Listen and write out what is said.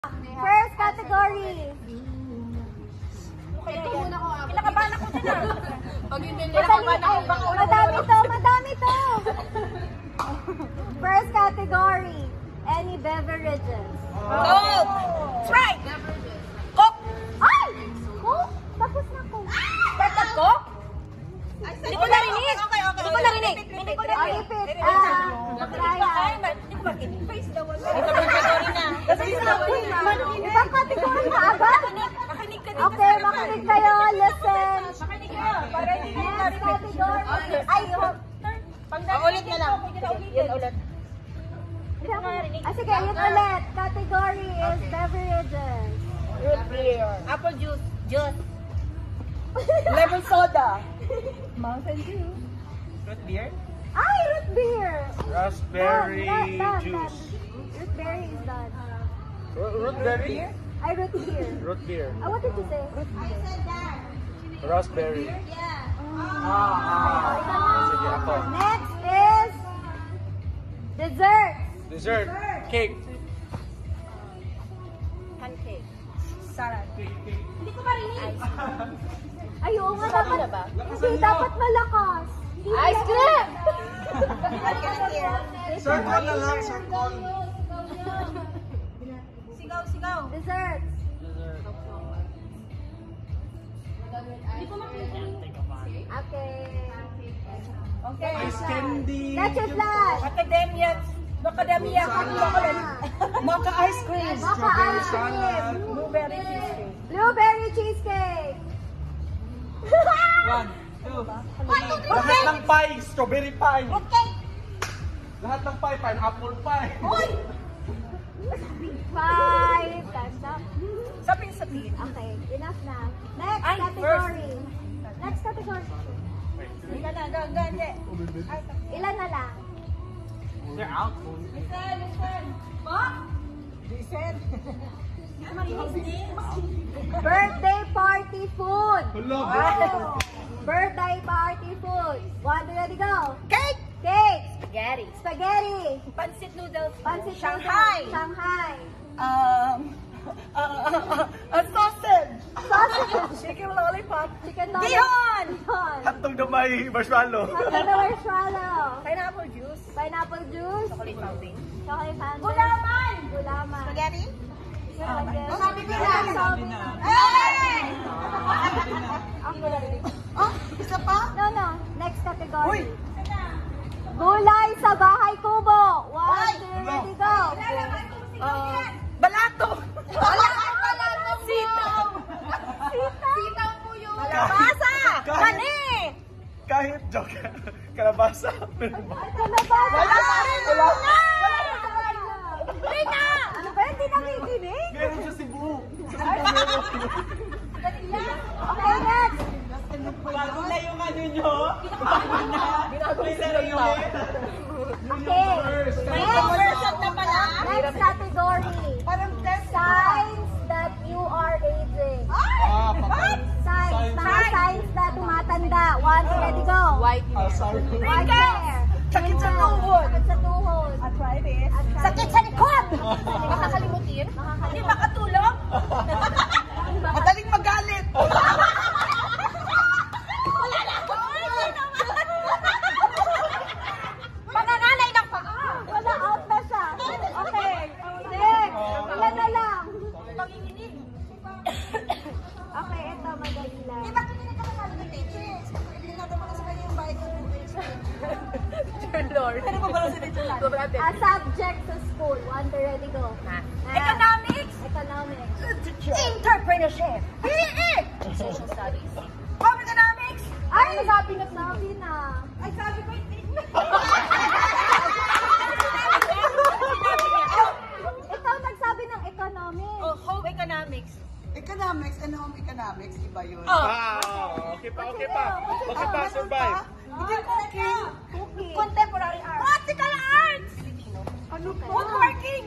First category. Ito muna ko. Kinakabahan ako dyan ah. Pag hindi kinakabahan ako, baka ulit. Madami to. First category. Any beverages? Coke! Sprite! Coke! Ay! Coke? Tapos na Coke. Start na Coke? Hindi ko narinig. Hindi ko narinig. Hindi ko narinig. Repeat. Hindi ko marketing face daw. Ito category na. Ibang category na agad? Makinig ka dito. Okay, makinig kayo. Listen. Makinig ka. Para hindi ko Next narinig. category. Ay, Ulit na lang. Yan ulit. sige, yun ulit. Category is beverages. Root beer. Apple juice. Juice. Lemon soda. Mountain Dew. Root beer? Ay, root beer. Raspberry Done. juice. Root berry is done. Root berry? Ay, root beer. Root beer. What did you say? Root beer. Raspberry. Sige, ako. Next is dessert. Dessert. Cake. Pancake. Salad. Hindi ko marinig. Ay, oo nga, dapat. Hindi, dapat malakas. Hindi Ice cream! Circle na lang, circle. Sigaw, sigaw. Dessert. Hindi ko makinig. Okay. Okay. Ice candy. Next is last. Macadamia. Macadamia. Maca ice cream. Maka ice cream. Blueberry cheesecake. Blueberry cheesecake. 1, 2. Lahat ng pie, strawberry pie. Lahat ng pie, pineapple pie. Five. Kasha. Sapin-sapin. Okay, enough na. Next Ay, category. Next category. Hindi ka na. Ganda. Ilan na lang? They're out. Listen. Ba? Listen. Birthday party food. Hello, Birthday party food. 1, 2, ready, go. Cake. Cake. Spaghetti. Spaghetti. Pancit noodles. Pancit Shanghai. noodles. Shanghai. Sausage. Sausage. Chicken lollipop. Chicken lollipop. Bihon. Bihon. Hotdog na may marshmallow. Hotdog na marshmallow. Pineapple juice. Pineapple juice. Chocolate fountain. Chocolate fountain. Gulaman. Gulaman. Spaghetti. Sabi ko na. Sabi na. Hey! Oh, isa pa? No. Next category. Gulay sa bahay kubo. 1, 2, ready, go. Balato. Balato. Sitaw. Sitaw po yun. Kalabasa. Mani. Kahit joke. Kalabasa. Kalabasa. Rina! Ano ba? Hindi nakikinig? Meron sa Cebu. Okay, next. Bago na yung ano nyo. May sarili. Okay. Conversion na pala. Next category. Parang test. Signs that you are aging. Patay. Signs. Mga signs na tumatanda. 1, 2, ready, go. White Sorry. White hair. Sakit sa tuhod. Sakit sa tuhod. Arthritis. Arthritis. Sakit sa likod. Makakalimutin. Hindi makatulog. Madaling magalit. Wala na ako. Pangangalay ng paa. Wala, out na siya. Okay. Next. Ilan na lang. Panginginig. Okay, ito madali lang. Di ba kininig ka naman ng teacher? Hindi na naman sa kanya yung bayad ng Lord. Ano ba pala sa teacher natin? A subject sa school. 1, 2, ready, go. Economics. Economics. Entrepreneurship. PE. Social studies. Home economics. Ay, sabi na. Ay, sabi ko hindi. Ikaw nagsabi ng economics. Oh, home economics. Economics and home economics, iba yun. Okay pa, survive. Hindi cooking. Cooking. Contemporary arts. Practical arts. Filipino. Ano po? Woodworking.